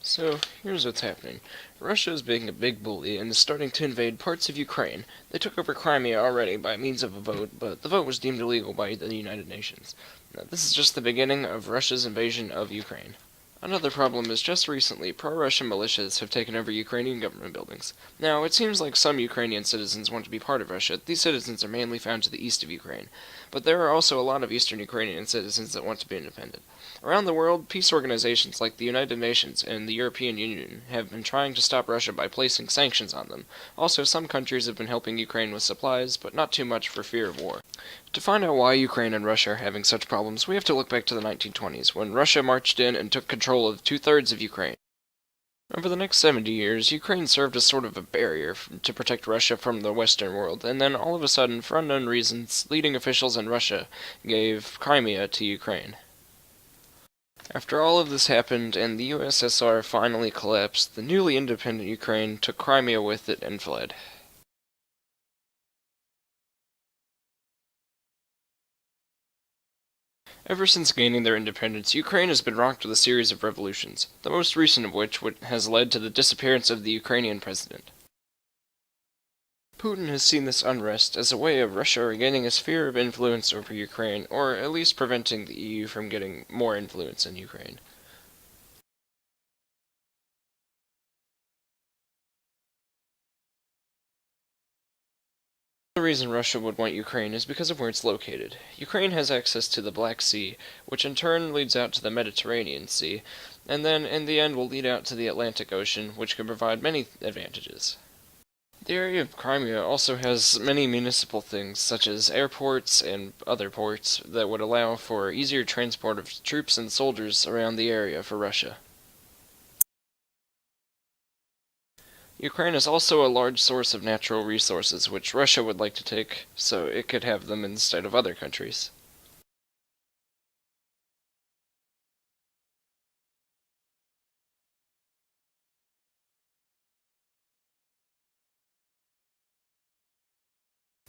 So, here's what's happening. Russia is being a big bully and is starting to invade parts of Ukraine. They took over Crimea already by means of a vote, but the vote was deemed illegal by the United Nations. Now, this is just the beginning of Russia's invasion of Ukraine. Another problem is just recently, pro-Russian militias have taken over Ukrainian government buildings. Now, it seems like some Ukrainian citizens want to be part of Russia. These citizens are mainly found to the east of Ukraine. But there are also a lot of eastern Ukrainian citizens that want to be independent. Around the world, peace organizations like the United Nations and the European Union have been trying to stop Russia by placing sanctions on them. Also, some countries have been helping Ukraine with supplies, but not too much for fear of war. To find out why Ukraine and Russia are having such problems, we have to look back to the 1920s, when Russia marched in and took control of two-thirds of Ukraine. Over the next 70 years, Ukraine served as sort of a barrier to protect Russia from the Western world, and then all of a sudden, for unknown reasons, leading officials in Russia gave Crimea to Ukraine. After all of this happened and the USSR finally collapsed, the newly independent Ukraine took Crimea with it and fled. Ever since gaining their independence, Ukraine has been rocked with a series of revolutions, the most recent of which has led to the disappearance of the Ukrainian president. Putin has seen this unrest as a way of Russia regaining a sphere of influence over Ukraine, or at least preventing the EU from getting more influence in Ukraine. The reason Russia would want Ukraine is because of where it's located. Ukraine has access to the Black Sea, which in turn leads out to the Mediterranean Sea, and then in the end will lead out to the Atlantic Ocean, which could provide many advantages. The area of Crimea also has many municipal things, such as airports and other ports, that would allow for easier transport of troops and soldiers around the area for Russia. Ukraine is also a large source of natural resources, which Russia would like to take, so it could have them instead of other countries.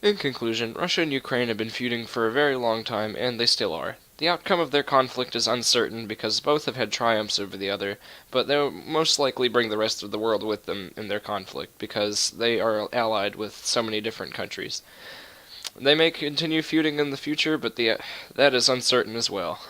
In conclusion, Russia and Ukraine have been feuding for a very long time, and they still are. The outcome of their conflict is uncertain because both have had triumphs over the other, but they'll most likely bring the rest of the world with them in their conflict because they are allied with so many different countries. They may continue feuding in the future, but that is uncertain as well.